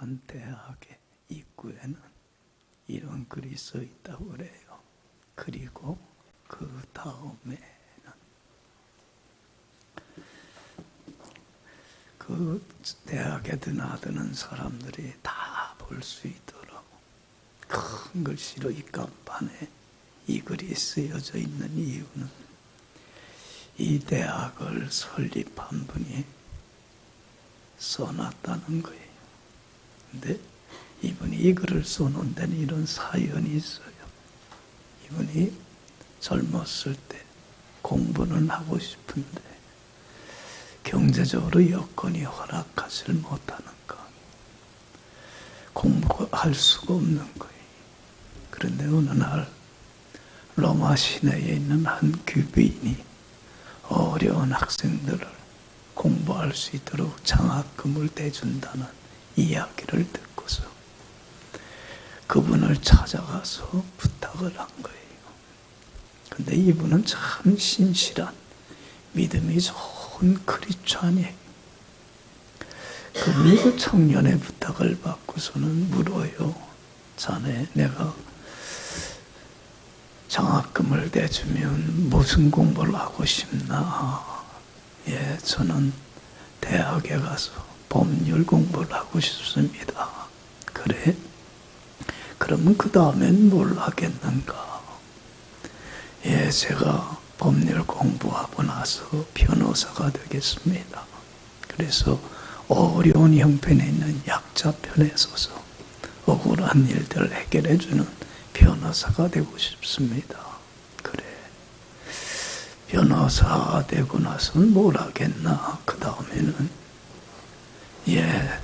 한 대학의 입구에는 이런 글이 써 있다고 그래요. 그리고 그 다음에는 그 대학에 드나드는 사람들이 다 볼 수 있도록 큰 글씨로 이 간판에 이 글이 쓰여져 있는 이유는 이 대학을 설립한 분이 써놨다는 거예요. 근데 이분이 이 글을 써놓은 데는 이런 사연이 있어요. 이분이 젊었을 때 공부는 하고 싶은데 경제적으로 여건이 허락하지 못하는 거, 공부할 수가 없는 거예요. 그런데 어느 날 로마 시내에 있는 한 귀부인이 어려운 학생들을 공부할 수 있도록 장학금을 대준다는 이야기를 듣고서 그분을 찾아가서 부탁을 한 거예요. 근데 이분은 참 신실한 믿음이 좋은 크리스찬이에요. 그분이 그 청년의 부탁을 받고서는 물어요. 자네, 내가 장학금을 대주면 무슨 공부를 하고 싶나? 예, 저는 대학에 가서 법률 공부를 하고 싶습니다. 그래? 그러면 그 다음엔 뭘 하겠는가? 예, 제가 법률 공부하고 나서 변호사가 되겠습니다. 그래서 어려운 형편에 있는 약자 편에 서서 억울한 일들을 해결해주는 변호사가 되고 싶습니다. 그래. 변호사 되고 나서는 뭘 하겠나? 그 다음에는 예,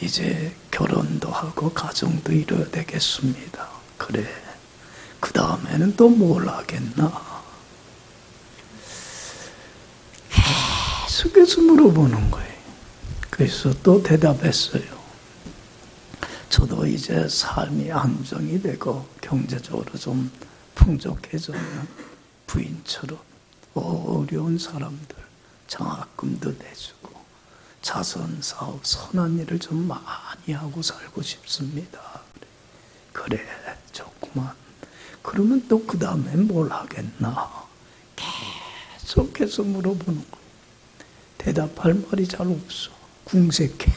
이제 결혼도 하고 가정도 이뤄야 되겠습니다. 그래. 그 다음에는 또 뭘 하겠나? 계속해서 물어보는 거예요. 그래서 또 대답했어요. 저도 이제 삶이 안정이 되고 경제적으로 좀 풍족해지면 부인처럼 어려운 사람들 장학금도 내주고 자선사업 선한 일을 좀 많이 하고 살고 싶습니다. 그래, 좋구만. 그러면 또 그 다음엔 뭘 하겠나? 계속해서 물어보는 거예요. 대답할 말이 잘 없어. 궁색해.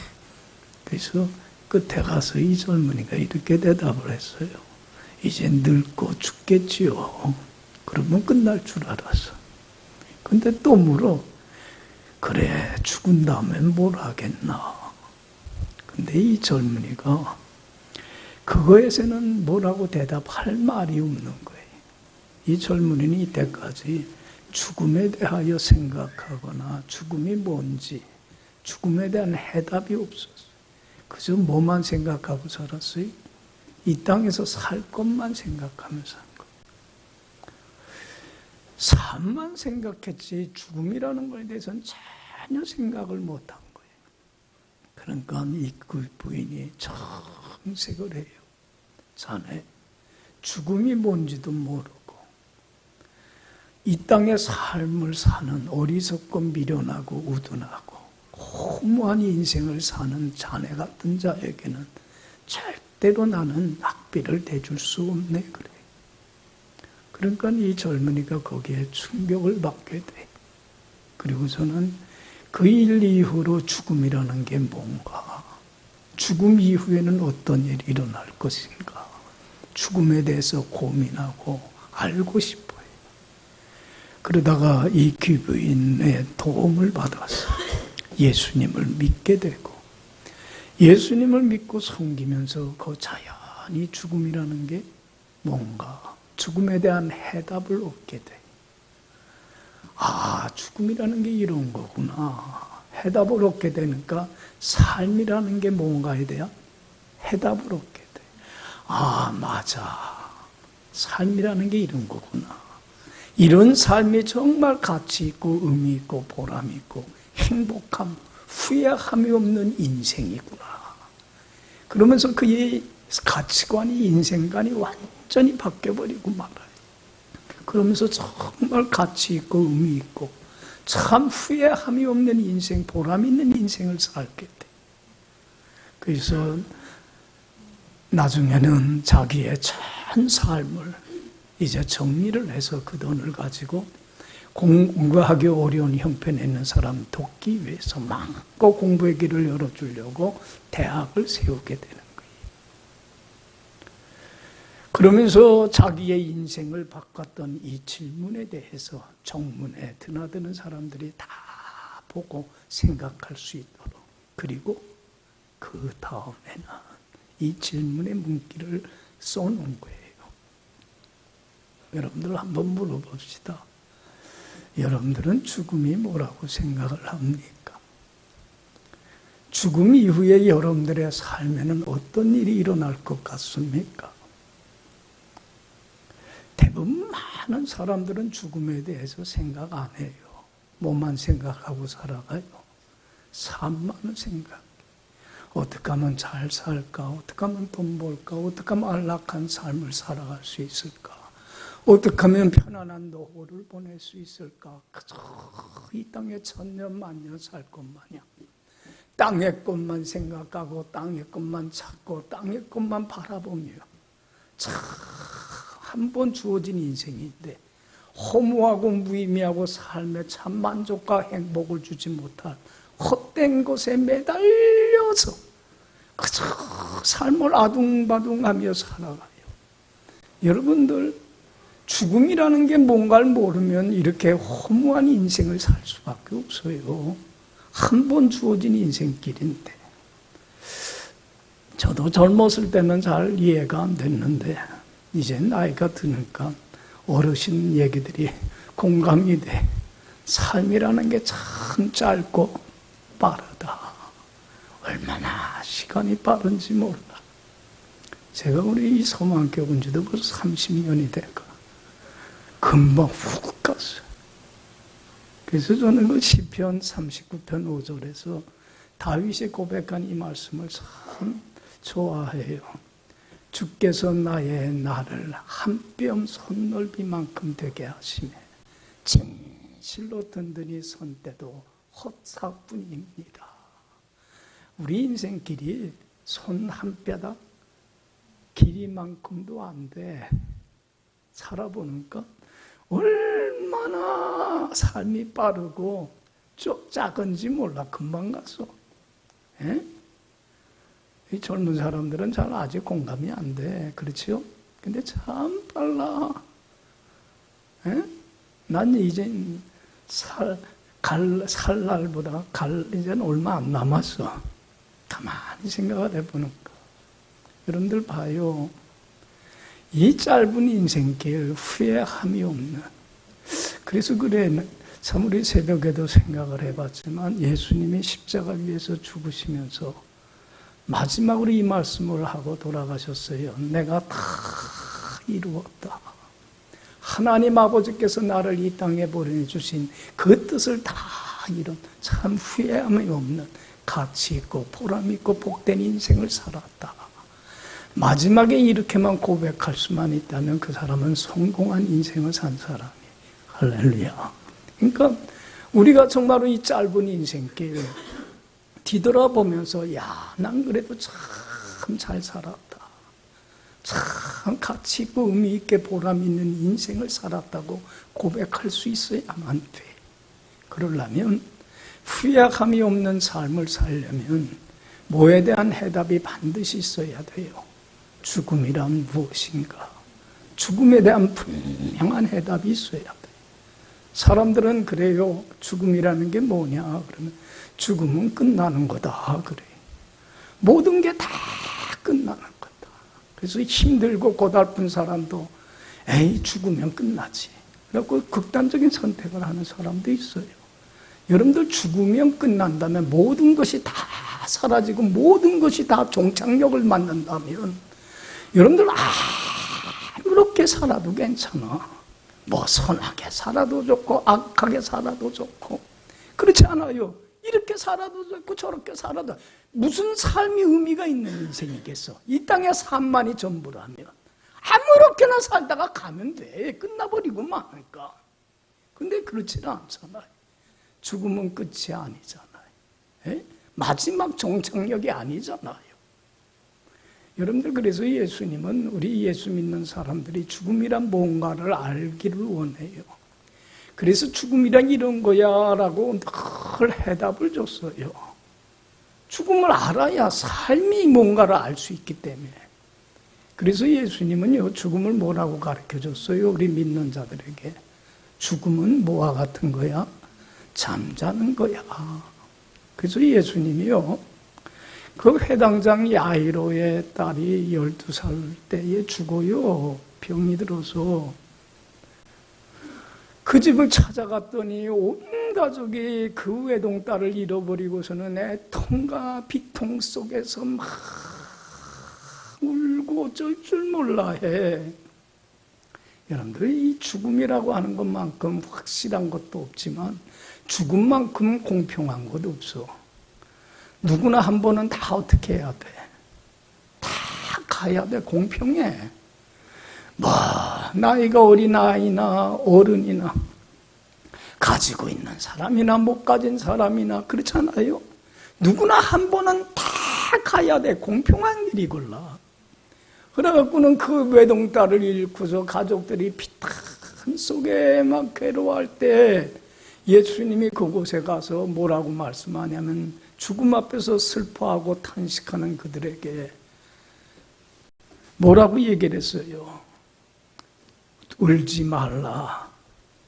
그래서 끝에 가서 이 젊은이가 이렇게 대답을 했어요. 이제 늙고 죽겠지요. 그러면 끝날 줄 알았어. 근데 또 물어. 그래, 죽은 다음엔 뭘 하겠나? 근데 이 젊은이가 그거에서는 뭐라고 대답할 말이 없는 거예요. 이 젊은이는 이때까지 죽음에 대하여 생각하거나 죽음이 뭔지, 죽음에 대한 해답이 없었어요. 그저 뭐만 생각하고 살았어요? 이 땅에서 살 것만 생각하면서 산 거예요. 삶만 생각했지 죽음이라는 것에 대해서는 전혀 생각을 못한 거예요. 그러니까 이 부인이 정색을 해요. 자네, 죽음이 뭔지도 모르고 이 땅의 삶을 사는 어리석고 미련하고 우둔하고 허무한 인생을 사는 자네 같은 자에게는 절대로 나는 학비를 대줄 수 없네. 그래. 그러니까 이 젊은이가 거기에 충격을 받게 돼. 그리고 저는 그 일 이후로 죽음이라는 게 뭔가, 죽음 이후에는 어떤 일이 일어날 것인가, 죽음에 대해서 고민하고 알고 싶어요. 그러다가 이 귀부인의 도움을 받았어요. 예수님을 믿게 되고 예수님을 믿고 섬기면서 그 자연히 죽음이라는 게 뭔가 죽음에 대한 해답을 얻게 돼. 아, 죽음이라는 게 이런 거구나. 해답을 얻게 되니까 삶이라는 게 뭔가에 대한 해답을 얻게 돼. 아, 맞아. 삶이라는 게 이런 거구나. 이런 삶이 정말 가치 있고 의미 있고 보람 있고 행복함, 후회함이 없는 인생이구나. 그러면서 그의 가치관이, 인생관이 완전히 바뀌어버리고 말아요. 그러면서 정말 가치 있고 의미 있고 참 후회함이 없는 인생, 보람 있는 인생을 살게 돼. 그래서 나중에는 자기의 전 삶을 이제 정리를 해서 그 돈을 가지고 공부하기 어려운 형편에 있는 사람 돕기 위해서 마음껏 공부의 길을 열어주려고 대학을 세우게 되는 거예요. 그러면서 자기의 인생을 바꿨던 이 질문에 대해서 정문에 드나드는 사람들이 다 보고 생각할 수 있도록, 그리고 그 다음에는 이 질문의 문기를 써놓은 거예요. 여러분들 한번 물어봅시다. 여러분들은 죽음이 뭐라고 생각을 합니까? 죽음 이후에 여러분들의 삶에는 어떤 일이 일어날 것 같습니까? 대부분 많은 사람들은 죽음에 대해서 생각 안 해요. 뭐만 생각하고 살아가요? 삶만을 생각해요. 어떻게 하면 잘 살까? 어떻게 하면 돈 벌까? 어떻게 하면 안락한 삶을 살아갈 수 있을까? 어떻게 하면 편안한 노후를 보낼 수 있을까? 그저 이 땅에 천년 만년 살 것 마냥 땅의 것만 생각하고 땅의 것만 찾고 땅의 것만 바라보며 참 한 번 주어진 인생인데 허무하고 무의미하고 삶에 참 만족과 행복을 주지 못할 헛된 것에 매달려서 그저 삶을 아둥바둥하며 살아가요. 여러분들 죽음이라는 게 뭔가를 모르면 이렇게 허무한 인생을 살 수밖에 없어요. 한 번 주어진 인생길인데. 저도 젊었을 때는 잘 이해가 안 됐는데 이제 나이가 드니까 어르신 얘기들이 공감이 돼. 삶이라는 게 참 짧고 빠르다. 얼마나 시간이 빠른지 몰라. 제가 우리 이 서만교회 온 지도 벌써 30년이 됐고 금방 훅 갔어요. 그래서 저는 그 시편 39편 5절에서 다윗이 고백한 이 말씀을 참 좋아해요. 주께서 나의 나를 한 뼘 손넓이만큼 되게 하시며 진실로 든든히 선 때도 헛사뿐입니다. 우리 인생길이 손 한 뼈다 길이만큼도 안 돼. 살아보니까 얼마나 삶이 빠르고 작은지 몰라. 금방 갔어. 에? 이 젊은 사람들은 잘 아직 공감이 안 돼. 그렇지요? 근데 참 빨라. 에? 난 이제 살 날보다 이제는 얼마 안 남았어. 가만히 생각을 해보니까. 여러분들 봐요. 이 짧은 인생길 후회함이 없는. 그래서 그래. 참 우리 새벽에도 생각을 해봤지만 예수님이 십자가 위에서 죽으시면서 마지막으로 이 말씀을 하고 돌아가셨어요. 내가 다 이루었다. 하나님 아버지께서 나를 이 땅에 보내주신 그 뜻을 다 이룬 참 후회함이 없는 가치 있고 보람 있고 복된 인생을 살았다. 마지막에 이렇게만 고백할 수만 있다면 그 사람은 성공한 인생을 산 사람이에요. 할렐루야. 그러니까 우리가 정말로 이 짧은 인생길 뒤돌아보면서 난 그래도 참 잘 살았다. 참 가치 있고 의미 있게 보람 있는 인생을 살았다고 고백할 수 있어야만 돼. 그러려면 후회함이 없는 삶을 살려면 뭐에 대한 해답이 반드시 있어야 돼요. 죽음이란 무엇인가? 죽음에 대한 분명한 해답이 있어야 돼. 사람들은 그래요. 죽음이라는 게 뭐냐? 그러면 죽음은 끝나는 거다. 그래. 모든 게 다 끝나는 거다. 그래서 힘들고 고달픈 사람도 죽으면 끝나지. 그래서 극단적인 선택을 하는 사람도 있어요. 여러분들 죽으면 끝난다면 모든 것이 다 사라지고 모든 것이 다 종착역을 맞는다면 여러분들 아무렇게 살아도 괜찮아. 뭐 선하게 살아도 좋고 악하게 살아도 좋고 그렇지 않아요. 이렇게 살아도 좋고 저렇게 살아도 무슨 삶이 의미가 있는 인생이겠어. 이 땅의 삶만이 전부라면 아무렇게나 살다가 가면 돼. 끝나버리고 마니까. 근데 그렇지는 않잖아요. 죽음은 끝이 아니잖아요. 마지막 종착역이 아니잖아요. 여러분들, 그래서 예수님은 우리 예수 믿는 사람들이 죽음이란 뭔가를 알기를 원해요. 그래서 죽음이란 이런 거야 라고 늘 해답을 줬어요. 죽음을 알아야 삶이 뭔가를 알 수 있기 때문에. 그래서 예수님은요, 죽음을 뭐라고 가르쳐 줬어요? 우리 믿는 자들에게. 죽음은 뭐와 같은 거야? 잠자는 거야. 그래서 예수님이요, 그 회당장 야이로의 딸이 12살 때에 죽어요. 병이 들어서. 그 집을 찾아갔더니 온 가족이 그 외동딸을 잃어버리고서는 애통과 비통 속에서 막 울고 어쩔 줄 몰라 해. 여러분들, 이 죽음이라고 하는 것만큼 확실한 것도 없지만 죽음만큼 공평한 것도 없어. 누구나 한 번은 다 어떻게 해야 돼? 다 가야 돼. 공평해. 뭐 나이가 어린아이나 어른이나 가지고 있는 사람이나 못 가진 사람이나 그렇잖아요. 누구나 한 번은 다 가야 돼. 공평한 일이걸라. 그래갖고는 그 외동딸을 잃고서 가족들이 피탄 속에 막 괴로워할 때 예수님이 그곳에 가서 뭐라고 말씀하냐면, 죽음 앞에서 슬퍼하고 탄식하는 그들에게 뭐라고 얘기를 했어요? 울지 말라.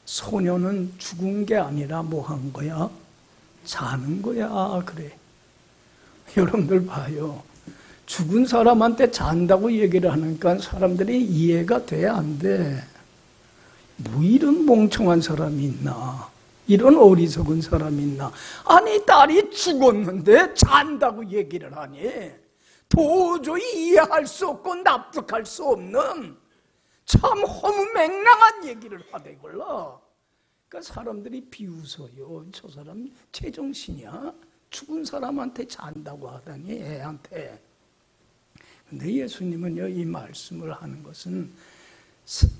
소녀는 죽은 게 아니라 뭐 한 거야? 자는 거야. 그래. 여러분들 봐요. 죽은 사람한테 잔다고 얘기를 하니까 사람들이 이해가 돼, 안 돼? 뭐 이런 멍청한 사람이 있나? 이런 어리석은 사람이 있나? 아니, 딸이 죽었는데 잔다고 얘기를 하니 도저히 이해할 수 없고 납득할 수 없는 참 허무맹랑한 얘기를 하대걸라. 그러니까 사람들이 비웃어요. 저 사람 제정신이야? 죽은 사람한테 잔다고 하다니, 애한테. 근데 예수님은요, 이 말씀을 하는 것은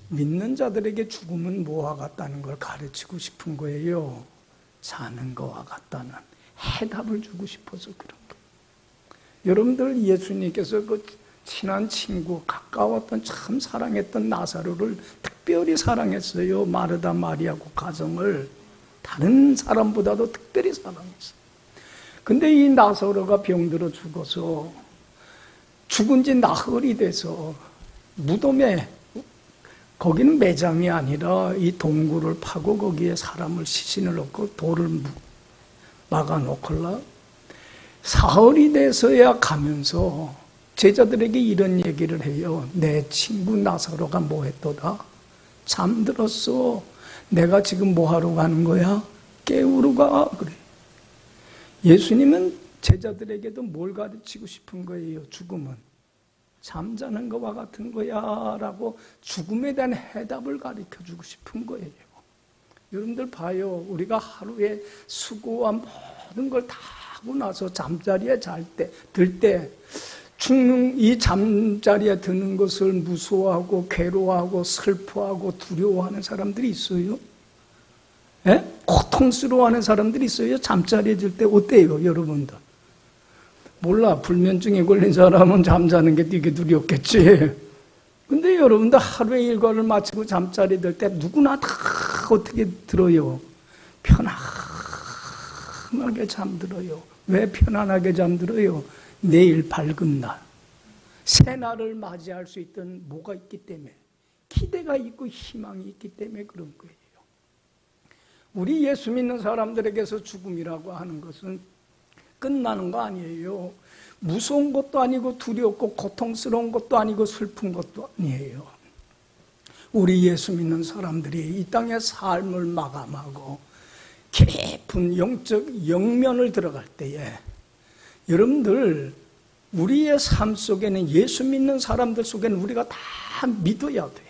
믿는 자들에게 죽음은 뭐와 같다는 걸 가르치고 싶은 거예요. 자는 거와 같다는 해답을 주고 싶어서 그런 거예요. 여러분들, 예수님께서 그 친한 친구, 가까웠던, 참 사랑했던 나사로를 특별히 사랑했어요. 마르다 마리아고 가정을 다른 사람보다도 특별히 사랑했어요. 근데 이 나사로가 병들어 죽어서 죽은 지 나흘이 돼서 무덤에, 거기는 매장이 아니라 이 동굴을 파고 거기에 사람을 시신을 넣고 돌을 막아놓걸라. 사흘이 돼서야 가면서 제자들에게 이런 얘기를 해요. 내 친구 나사로가 뭐 했도다? 잠들었어. 내가 지금 뭐 하러 가는 거야? 깨우러 가. 그래. 예수님은 제자들에게도 뭘 가르치고 싶은 거예요? 죽음은 잠자는 것과 같은 거야 라고 죽음에 대한 해답을 가르쳐주고 싶은 거예요. 여러분들 봐요. 우리가 하루에 수고한 모든 걸 다 하고 나서 잠자리에 들 때 죽는, 이 잠자리에 드는 것을 무서워하고 괴로워하고 슬퍼하고 두려워하는 사람들이 있어요. 예? 고통스러워하는 사람들이 있어요. 잠자리에 들 때. 어때요, 여러분들? 몰라. 불면증에 걸린 사람은 잠자는 게 되게 두렵겠지. 근데 여러분들 하루의 일과를 마치고 잠자리에 들 때 누구나 다 어떻게 들어요? 편안하게 잠들어요. 왜 편안하게 잠들어요? 내일 밝은 날, 새날을 맞이할 수 있던 뭐가 있기 때문에, 기대가 있고 희망이 있기 때문에 그런 거예요. 우리 예수 믿는 사람들에게서 죽음이라고 하는 것은 끝나는 거 아니에요. 무서운 것도 아니고 두렵고 고통스러운 것도 아니고 슬픈 것도 아니에요. 우리 예수 믿는 사람들이 이 땅의 삶을 마감하고 깊은 영적 영면을 들어갈 때에, 여러분들, 우리의 삶 속에는, 예수 믿는 사람들 속에는 우리가 다 믿어야 돼.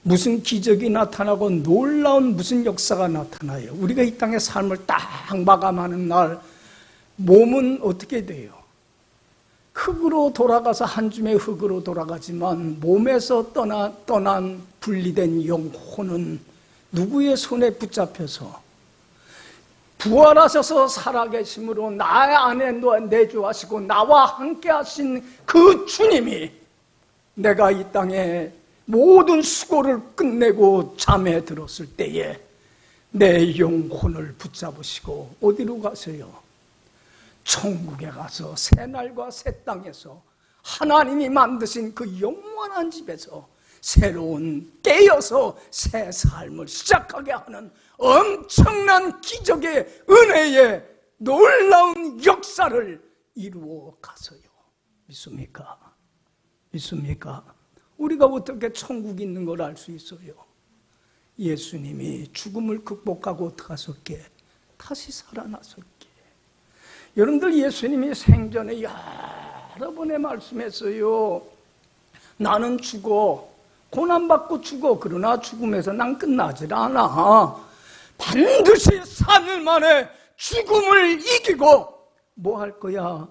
무슨 기적이 나타나고 놀라운 무슨 역사가 나타나요. 우리가 이 땅의 삶을 딱 마감하는 날 몸은 어떻게 돼요? 흙으로 돌아가서 한 줌의 흙으로 돌아가지만 몸에서 떠난 분리된 영혼은 누구의 손에 붙잡혀서 부활하셔서 살아계심으로 나의 안에 내주하시고 나와 함께 하신 그 주님이 내가 이 땅에 모든 수고를 끝내고 잠에 들었을 때에 내 영혼을 붙잡으시고 어디로 가세요? 천국에 가서 새날과 새 땅에서 하나님이 만드신 그 영원한 집에서 새로운 깨어서 새 삶을 시작하게 하는 엄청난 기적의 은혜의 놀라운 역사를 이루어 가서요. 믿습니까? 믿습니까? 우리가 어떻게 천국이 있는 걸 알 수 있어요? 예수님이 죽음을 극복하고 들어갔었기에 다시 살아났었기에. 여러분들, 예수님이 생전에 여러 번의 말씀했어요. 나는 죽어, 고난받고 죽어. 그러나 죽음에서 난 끝나질 않아. 반드시 3일 만에 죽음을 이기고 뭐 할 거야?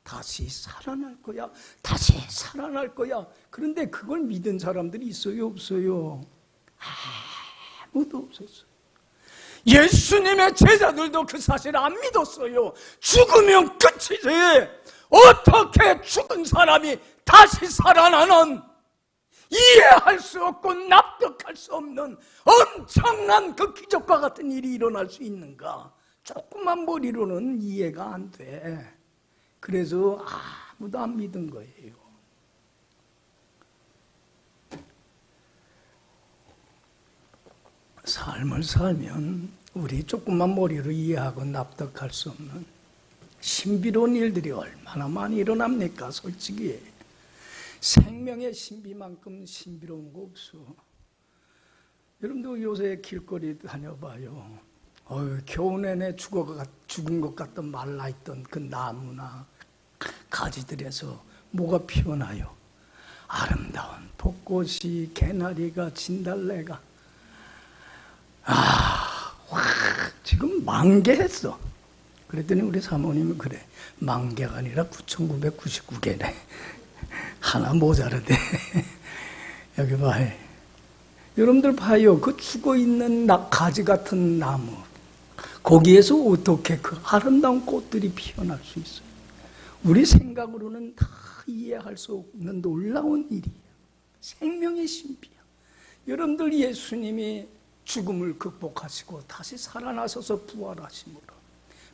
다시 살아날 거야. 다시 살아날 거야. 그런데 그걸 믿은 사람들이 있어요, 없어요? 아무도 없었어요. 예수님의 제자들도 그 사실 안 믿었어요. 죽으면 끝이지. 어떻게 죽은 사람이 다시 살아나는, 이해할 수 없고 납득할 수 없는 엄청난 그 기적과 같은 일이 일어날 수 있는가? 조그만 머리로는 이해가 안 돼. 그래서 아무도 안 믿은 거예요. 삶을 살면 우리 조그만 머리로 이해하고 납득할 수 없는 신비로운 일들이 얼마나 많이 일어납니까? 솔직히 생명의 신비만큼 신비로운 거 없어. 여러분도 요새 길거리 다녀봐요. 겨우 내내 죽은 것 같던 말라있던 그 나무나 가지들에서 뭐가 피어나요? 아름다운 벚꽃이, 개나리가, 진달래가 지금 만개했어. 그랬더니 우리 사모님은 그래, 만개가 아니라 9,999개네. 하나 모자라네. 여기 봐요. 여러분들 봐요. 그 죽어있는 가지 같은 나무, 거기에서 어떻게 그 아름다운 꽃들이 피어날 수 있어요? 우리 생각으로는 다 이해할 수 없는 놀라운 일이에요. 생명의 신비야. 여러분들, 예수님이 죽음을 극복하시고 다시 살아나셔서 부활하심으로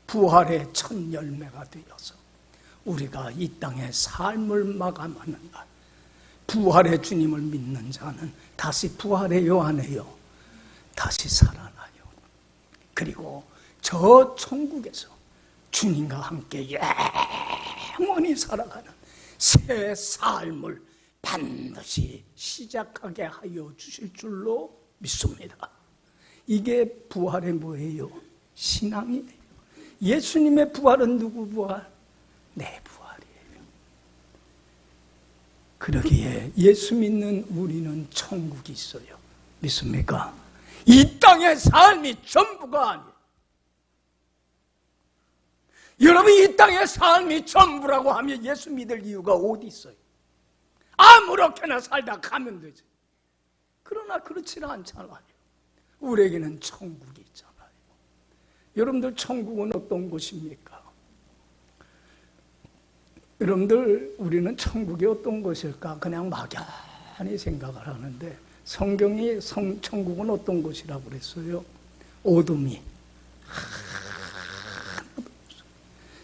부활의 첫 열매가 되어서 우리가 이 땅의 삶을 마감하는 날, 부활의 주님을 믿는 자는 다시 부활해요, 안 해요? 다시 살아나요. 그리고 저 천국에서 주님과 함께 영원히 살아가는 새 삶을 반드시 시작하게 하여 주실 줄로 믿습니다. 이게 부활의 뭐예요? 신앙이에요. 예수님의 부활은 누구 부활? 내 부활이에요. 그러기에 예수 믿는 우리는 천국이 있어요. 믿습니까? 이 땅의 삶이 전부가 아니에요. 여러분, 이 땅의 삶이 전부라고 하면 예수 믿을 이유가 어디 있어요? 아무렇게나 살다 가면 되지. 그러나 그렇지는 않잖아요. 우리에게는 천국이 있잖아요. 여러분들, 천국은 어떤 곳입니까? 여러분들, 우리는 천국이 어떤 곳일까? 그냥 막연히 생각을 하는데 성경이 천국은 어떤 곳이라고 그랬어요? 어둠이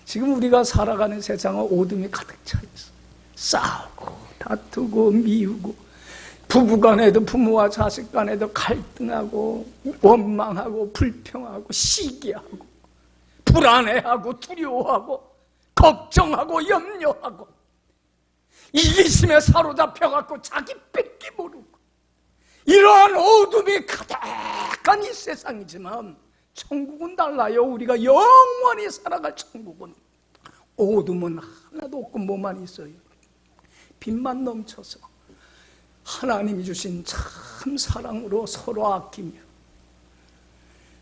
지금 우리가 살아가는 세상은 어둠이 가득 차 있어요. 싸우고 다투고 미우고, 부부간에도 부모와 자식 간에도 갈등하고 원망하고 불평하고 시기하고 불안해하고 두려워하고 걱정하고 염려하고 이기심에 사로잡혀갖고 자기 뺏기 모르고, 이러한 어둠이 가득한 이 세상이지만 천국은 달라요. 우리가 영원히 살아갈 천국은 어둠은 하나도 없고 뭐만 있어요? 빛만 넘쳐서 하나님이 주신 참 사랑으로 서로 아끼며,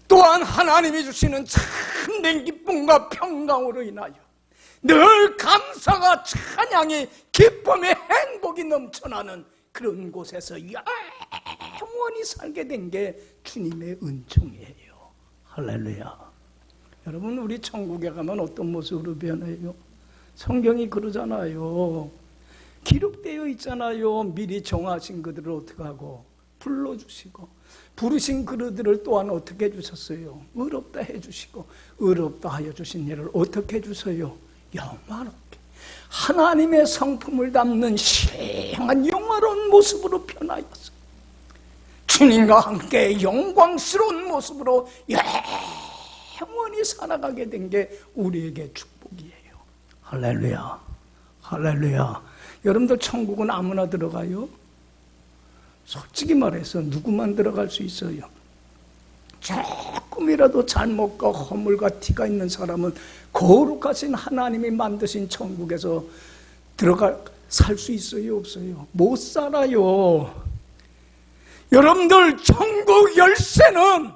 또한 하나님이 주시는 참된 기쁨과 평강으로 인하여 늘 감사가, 찬양이, 기쁨의 행복이 넘쳐나는 그런 곳에서 영원히 살게 된 게 주님의 은총이에요. 할렐루야. 여러분, 우리 천국에 가면 어떤 모습으로 변해요? 성경이 그러잖아요. 기록되어 있잖아요. 미리 정하신 그들을 어떻게 하고 불러주시고, 부르신 그들을 또한 어떻게 해주셨어요? 의롭다 해주시고, 의롭다 하여 주신 일을 어떻게 해주세요? 영화롭게 하나님의 성품을 담는 신령한 영화로운 모습으로 변하였어요. 주님과 함께 영광스러운 모습으로 영원히 살아가게 된 게 우리에게 축복이에요. 할렐루야, 할렐루야. 여러분들 천국은 아무나 들어가요? 솔직히 말해서 누구만 들어갈 수 있어요? 조금이라도 잘못과 허물과 티가 있는 사람은 거룩하신 하나님이 만드신 천국에서 살 수 있어요, 없어요? 못 살아요. 여러분들, 천국 열쇠는,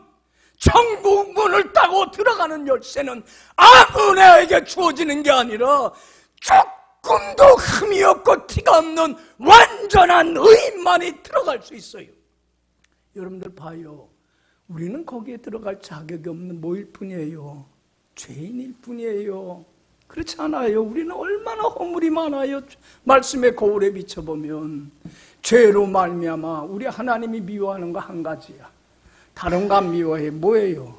천국 문을 따고 들어가는 열쇠는 아무나에게 주어지는 게 아니라 조금도 흠이 없고 티가 없는 완전한 의인만이 들어갈 수 있어요. 여러분들 봐요. 우리는 거기에 들어갈 자격이 없는 뭐일 뿐이에요? 죄인일 뿐이에요. 그렇지 않아요? 우리는 얼마나 허물이 많아요. 말씀의 거울에 비춰보면 죄로 말미암아 우리 하나님이 미워하는 거 한 가지야. 다른 거 안 미워해. 뭐예요?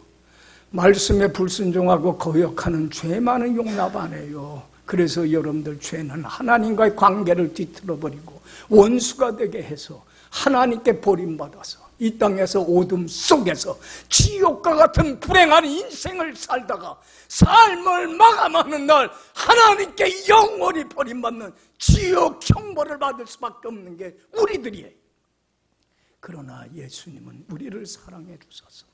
말씀에 불순종하고 거역하는 죄 많은 용납 안 해요. 그래서 여러분들, 죄는 하나님과의 관계를 뒤틀어버리고 원수가 되게 해서 하나님께 버림받아서 이 땅에서 어둠 속에서 지옥과 같은 불행한 인생을 살다가 삶을 마감하는 날 하나님께 영원히 버림받는 지옥 형벌을 받을 수밖에 없는 게 우리들이에요. 그러나 예수님은 우리를 사랑해 주셔서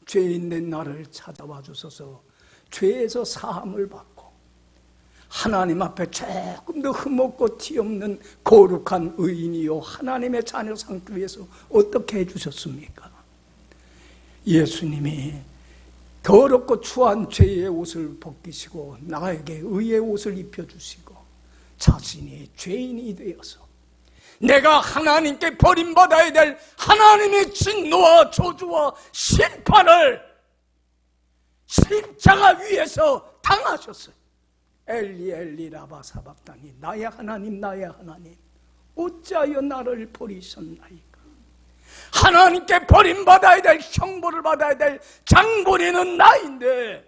죄인 된 나를 찾아와 주셔서 죄에서 사함을 받고 하나님 앞에 조금 더 흠없고 티없는 거룩한 의인이요 하나님의 자녀 삼기 위해서 어떻게 해주셨습니까? 예수님이 더럽고 추한 죄의 옷을 벗기시고 나에게 의의 옷을 입혀주시고 자신이 죄인이 되어서 내가 하나님께 버림받아야 될 하나님의 진노와 저주와 심판을 십자가 위에서 당하셨어요. 엘리 엘리 라바 사박다니, 나의 하나님 나의 하나님 어찌하여 나를 버리셨나이까. 하나님께 버림받아야 될, 형벌을 받아야 될 장본인은 나인데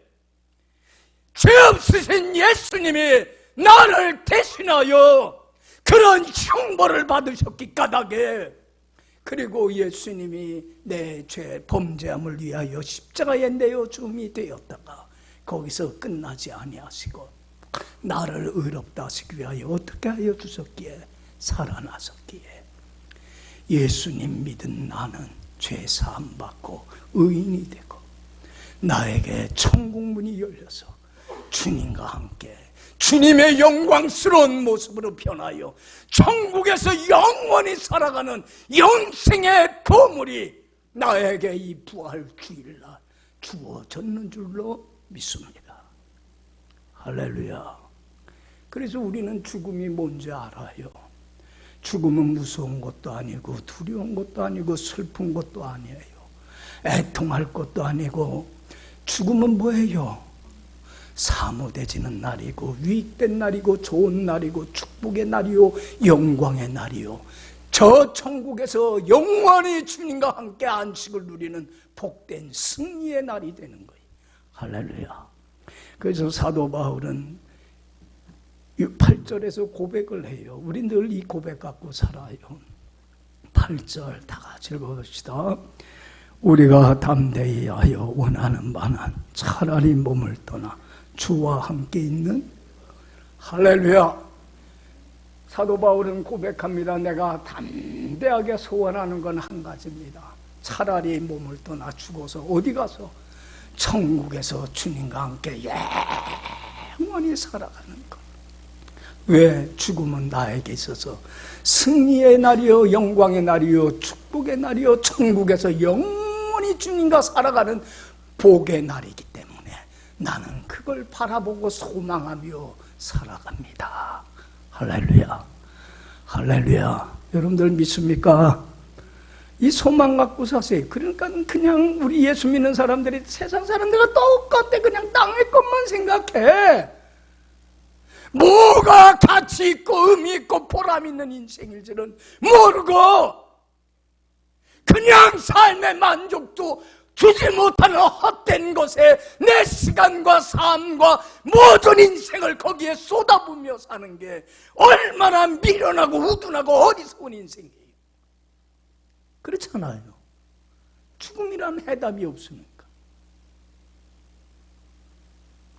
죄 없으신 예수님이 나를 대신하여 그런 형벌을 받으셨기 까닭에, 그리고 예수님이 내 죄 범죄함을 위하여 십자가에 내어 죽음이 되었다가 거기서 끝나지 아니하시고 나를 의롭다 하시기 위하여 어떻게 하여 주셨기에? 살아나셨기에. 예수님 믿은 나는 죄 사함 받고 의인이 되고 나에게 천국 문이 열려서 주님과 함께 주님의 영광스러운 모습으로 변하여 천국에서 영원히 살아가는 영생의 보물이 나에게 이 부활 주일날 주어졌는 줄로 믿습니다. 할렐루야. 그래서 우리는 죽음이 뭔지 알아요. 죽음은 무서운 것도 아니고 두려운 것도 아니고 슬픈 것도 아니에요. 애통할 것도 아니고, 죽음은 뭐예요? 사모되지는 날이고 유익된 날이고 좋은 날이고 축복의 날이요 영광의 날이요, 저 천국에서 영원히 주님과 함께 안식을 누리는 복된 승리의 날이 되는 거예요. 할렐루야. 그래서 사도 바울은 8절에서 고백을 해요. 우리 늘 이 고백 갖고 살아요. 8절 다 같이 읽어봅시다. 우리가 담대히 하여 원하는 바는 차라리 몸을 떠나 주와 함께 있는, 할렐루야. 사도 바울은 고백합니다. 내가 담대하게 소원하는 건 한 가지입니다. 차라리 몸을 떠나 죽어서 어디 가서? 천국에서 주님과 함께 영원히 살아가는 것. 왜? 죽음은 나에게 있어서 승리의 날이요 영광의 날이요 축복의 날이요 천국에서 영원히 주님과 살아가는 복의 날이기 때문에 나는 그걸 바라보고 소망하며 살아갑니다. 할렐루야. 할렐루야. 여러분들 믿습니까? 이 소망 갖고 사세요. 그러니까 그냥 우리 예수 믿는 사람들이 세상 사람들과 똑같아. 그냥 땅의 것만 생각해. 뭐가 가치 있고 의미 있고 보람 있는 인생일 줄은 모르고 그냥 삶의 만족도 주지 못하는 헛된 것에 내 시간과 삶과 모든 인생을 거기에 쏟아부으며 사는 게 얼마나 미련하고 우둔하고 어리석은 인생이에요. 그렇잖아요. 죽음이란 해답이 없으니까.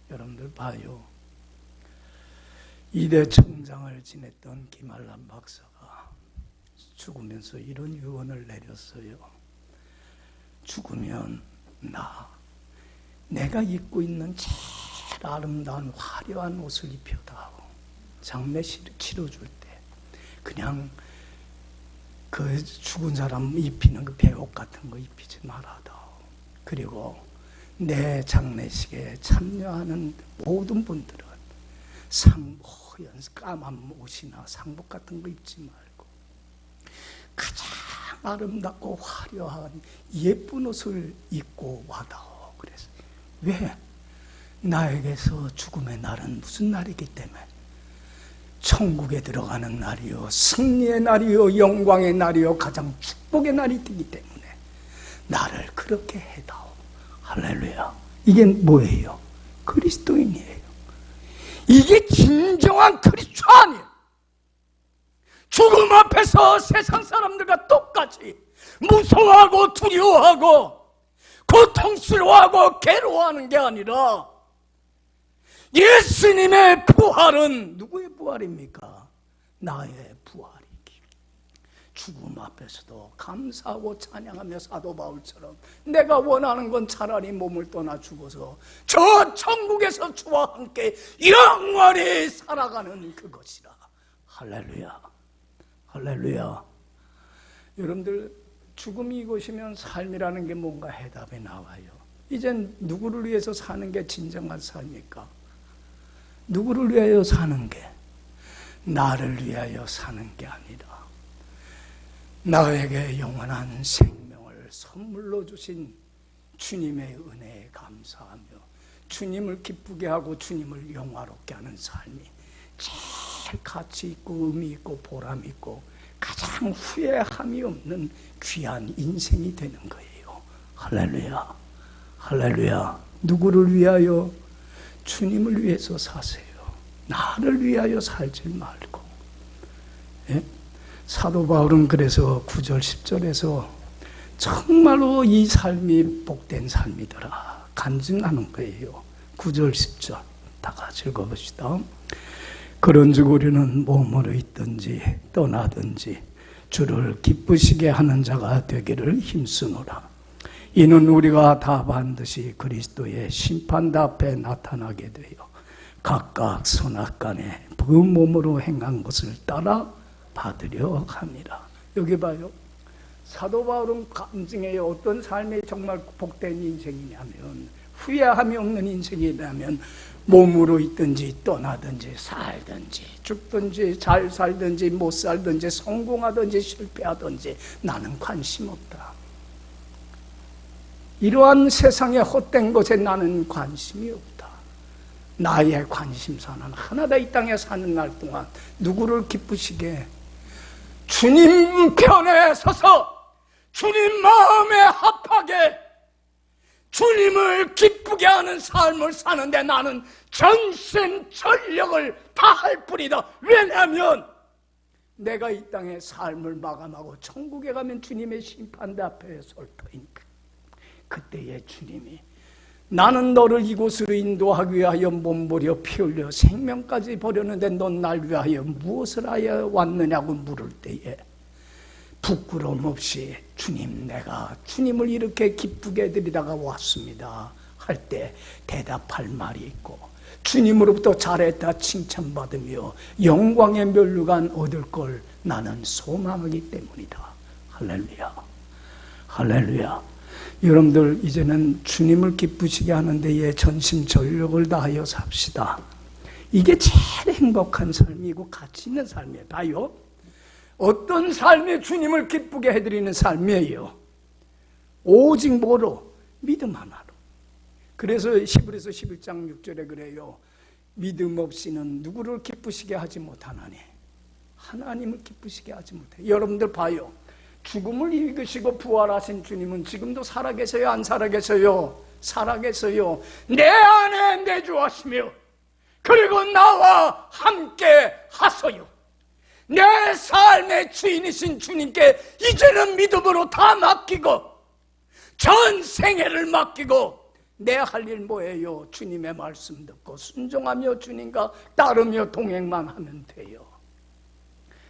여러분들 봐요. 이대 청장을 지냈던 김한란 박사가 죽으면서 이런 유언을 내렸어요. 죽으면 내가 입고 있는 제일 아름다운 화려한 옷을 입혀다오. 장례식을 치러줄 때 그냥 그 죽은 사람 입히는 그 배옷 같은 거 입히지 말아다오. 그리고 내 장례식에 참여하는 모든 분들은 허연 까만 옷이나 상복 같은 거 입지 말고 가장 아름답고 화려한 예쁜 옷을 입고 와다오. 그래서 왜? 나에게서 죽음의 날은 무슨 날이기 때문에 천국에 들어가는 날이요, 승리의 날이요, 영광의 날이요, 가장 축복의 날이 되기 때문에 나를 그렇게 해다오. 할렐루야. 이게 뭐예요? 그리스도인이에요. 이게 진정한 크리스찬이에요. 죽음 앞에서 세상 사람들과 똑같이 무서워하고 두려워하고 고통스러워하고 괴로워하는 게 아니라 예수님의 부활은 누구의 부활입니까? 나의 부활이기. 죽음 앞에서도 감사하고 찬양하며 사도 바울처럼 내가 원하는 건 차라리 몸을 떠나 죽어서 저 천국에서 주와 함께 영원히 살아가는 그것이라. 할렐루야. 할렐루야. 여러분들 죽음이 이곳이면 삶이라는 게 뭔가 해답이 나와요. 이젠 누구를 위해서 사는 게 진정한 삶입니까? 누구를 위하여 사는 게? 나를 위하여 사는 게 아니라 나에게 영원한 생명을 선물로 주신 주님의 은혜에 감사하며 주님을 기쁘게 하고 주님을 영화롭게 하는 삶이 제일 가치 있고 의미 있고 보람 있고 가장 후회함이 없는 귀한 인생이 되는 거예요. 할렐루야. 할렐루야. 누구를 위하여? 주님을 위해서 사세요. 나를 위하여 살지 말고. 예? 사도 바울은 그래서 9절 10절에서 정말로 이 삶이 복된 삶이더라 간증하는 거예요. 9절 10절 다 같이 읽어봅시다. 그런즉 우리는 몸으로 있든지 떠나든지 주를 기쁘시게 하는 자가 되기를 힘쓰노라. 이는 우리가 다 반드시 그리스도의 심판대 앞에 나타나게 되어 각각 선악간에 그 몸으로 행한 것을 따라 받으려 합니다. 여기 봐요. 사도 바울은 간증해요. 어떤 삶이 정말 복된 인생이냐면 후회함이 없는 인생이라면 몸으로 있든지 떠나든지 살든지 죽든지 잘 살든지 못 살든지 성공하든지 실패하든지 나는 관심 없다. 이러한 세상의 헛된 것에 나는 관심이 없다. 나의 관심사는 하나다. 이 땅에 사는 날 동안 누구를 기쁘시게? 주님 편에 서서 주님 마음에 합하게 주님을 기쁘게 하는 삶을 사는데 나는 전심 전력을 다할 뿐이다. 왜냐하면 내가 이 땅의 삶을 마감하고 천국에 가면 주님의 심판대 앞에 설 터이니까. 그때의 주님이 나는 너를 이곳으로 인도하기 위하여 몸부려 피 흘려 생명까지 버렸는데 넌 날 위하여 무엇을 하여 왔느냐고 물을 때에 부끄러움 없이 주님, 내가 주님을 이렇게 기쁘게 해드리다가 왔습니다 할 때 대답할 말이 있고 주님으로부터 잘했다 칭찬받으며 영광의 면류관 얻을 걸 나는 소망하기 때문이다. 할렐루야. 할렐루야. 여러분들 이제는 주님을 기쁘시게 하는 데에 전심전력을 다하여 삽시다. 이게 제일 행복한 삶이고 가치 있는 삶이에요. 봐요. 어떤 삶이 주님을 기쁘게 해드리는 삶이에요? 오직 뭐로? 믿음 하나로. 그래서 히브리서 11장 6절에 그래요. 믿음 없이는 누구를 기쁘시게 하지 못하나니 하나님을 기쁘시게 하지 못해. 여러분들 봐요. 죽음을 이기시고 부활하신 주님은 지금도 살아계세요? 안 살아계세요? 살아계세요. 내 안에 내주하시며 그리고 나와 함께 하소요. 내 삶의 주인이신 주님께 이제는 믿음으로 다 맡기고 전 생애를 맡기고 내 할 일 뭐예요? 주님의 말씀 듣고 순종하며 주님과 따르며 동행만 하면 돼요.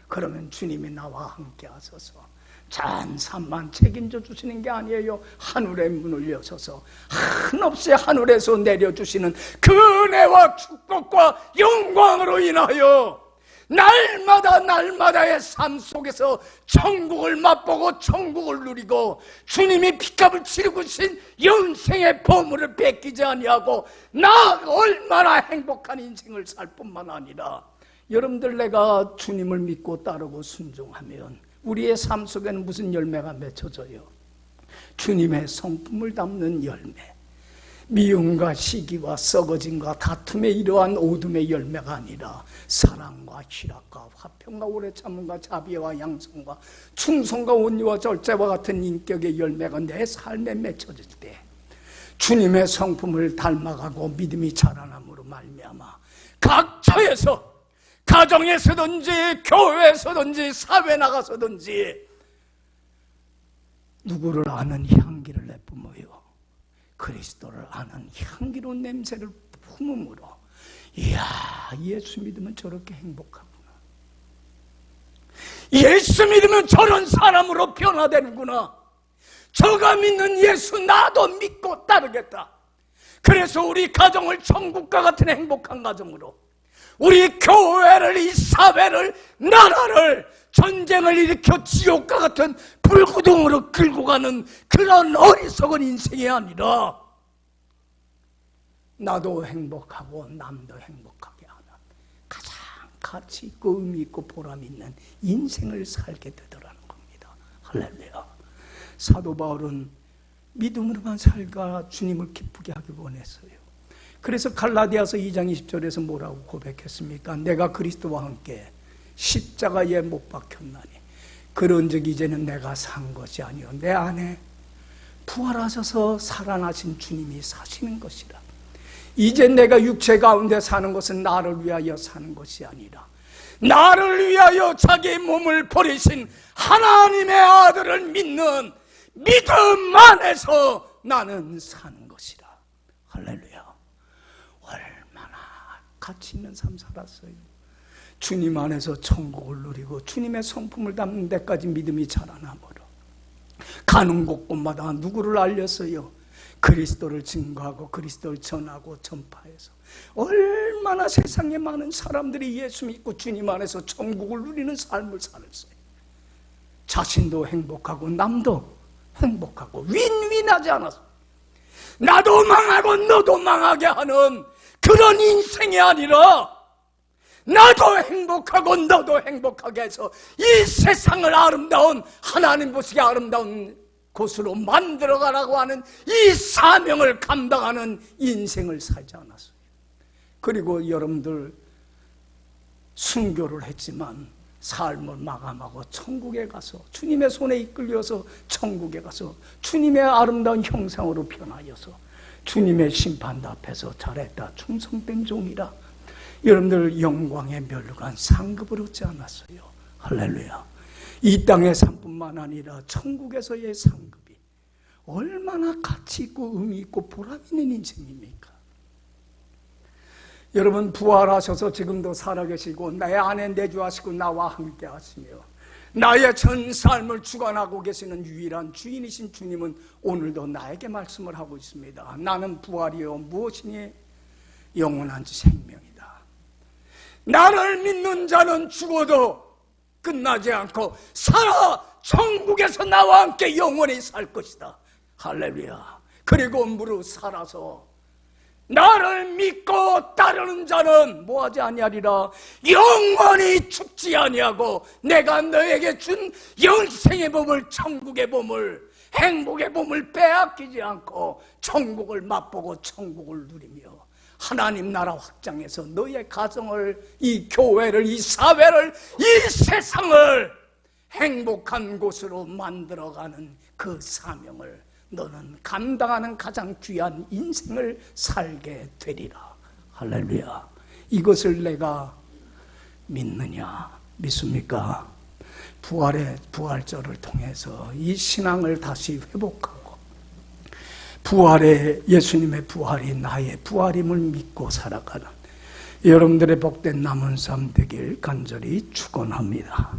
그러면 주님이 나와 함께 하셔서 전 삶만 책임져 주시는 게 아니에요. 하늘의 문을 여셔서 한없이 하늘에서 내려주시는 그 은혜와 축복과 영광으로 인하여 날마다의 삶 속에서 천국을 맛보고 천국을 누리고 주님이 핏값을 치르고 신 영생의 보물을 뺏기지 아니하고 나 얼마나 행복한 인생을 살 뿐만 아니라 여러분들 내가 주님을 믿고 따르고 순종하면 우리의 삶 속에는 무슨 열매가 맺혀져요? 주님의 성품을 담는 열매. 미움과 시기와 썩어짐과 다툼의 이러한 오둠의 열매가 아니라 사랑과 희락과 화평과 오래 참음과 자비와 양성과 충성과 온유와 절제와 같은 인격의 열매가 내 삶에 맺혀질 때 주님의 성품을 닮아가고 믿음이 자라남으로 말미암아 각 처에서 가정에서든지 교회에서든지 사회 나가서든지 누구를 아는 향기를 내뿜어요. 그리스도를 아는 향기로운 냄새를 품음으로 이야, 예수 믿으면 저렇게 행복하구나. 예수 믿으면 저런 사람으로 변화되는구나. 저가 믿는 예수 나도 믿고 따르겠다. 그래서 우리 가정을 천국과 같은 행복한 가정으로, 우리 교회를, 이 사회를, 나라를 전쟁을 일으켜 지옥과 같은 불구덩으로 끌고 가는 그런 어리석은 인생이 아니라 나도 행복하고 남도 행복하게 하는 가장 가치 있고 의미 있고 보람 있는 인생을 살게 되더라는 겁니다. 할렐루야. 사도 바울은 믿음으로만 살가 주님을 기쁘게 하기 원했어요. 그래서 갈라디아서 2장 20절에서 뭐라고 고백했습니까? 내가 그리스도와 함께 십자가에 못 박혔나니 그런즉 이제는 내가 산 것이 아니요 내 안에 부활하셔서 살아나신 주님이 사시는 것이라. 이제 내가 육체 가운데 사는 것은 나를 위하여 사는 것이 아니라 나를 위하여 자기 몸을 버리신 하나님의 아들을 믿는 믿음 안에서 나는 사는 것이라. 할렐루야. 얼마나 가치 있는 삶 살았어요. 주님 안에서 천국을 누리고 주님의 성품을 담는 데까지 믿음이 자라나므로 가는 곳곳마다 누구를 알렸어요? 그리스도를 증거하고 그리스도를 전하고 전파해서 얼마나 세상에 많은 사람들이 예수 믿고 주님 안에서 천국을 누리는 삶을 살았어요. 자신도 행복하고 남도 행복하고 윈윈하지 않았어. 나도 망하고 너도 망하게 하는 그런 인생이 아니라 나도 행복하고 너도 행복하게 해서 이 세상을 아름다운, 하나님 보시기에 아름다운 곳으로 만들어가라고 하는 이 사명을 감당하는 인생을 살지 않았어요. 그리고 여러분들 순교를 했지만 삶을 마감하고 천국에 가서 주님의 손에 이끌려서 천국에 가서 주님의 아름다운 형상으로 변하여서 주님의 심판 앞에서 잘했다 충성된 종이라 여러분들 영광의 멸류관 상급을 얻지 않았어요. 할렐루야. 이 땅의 삶뿐만 아니라 천국에서의 상급이 얼마나 가치 있고 의미 있고 보람 있는 인생입니까? 여러분 부활하셔서 지금도 살아계시고 내 안에 내주하시고 나와 함께 하시며 나의 전 삶을 주관하고 계시는 유일한 주인이신 주님은 오늘도 나에게 말씀을 하고 있습니다. 나는 부활이요 무엇이니 영원한 생명이다. 나를 믿는 자는 죽어도 끝나지 않고 살아 천국에서 나와 함께 영원히 살 것이다. 할렐루야. 그리고 무릇 살아서 나를 믿고 따르는 자는 뭐하지 아니하리라. 영원히 죽지 아니하고 내가 너에게 준 영생의 보물, 천국의 보물, 행복의 보물 빼앗기지 않고 천국을 맛보고 천국을 누리며 하나님 나라 확장해서 너의 가정을, 이 교회를, 이 사회를, 이 세상을 행복한 곳으로 만들어가는 그 사명을 너는 감당하는 가장 귀한 인생을 살게 되리라. 할렐루야. 이것을 내가 믿느냐? 믿습니까? 부활절을 통해서 이 신앙을 다시 회복하고 예수님의 부활이 나의 부활임을 믿고 살아가는 여러분들의 복된 남은 삶 되길 간절히 축원합니다.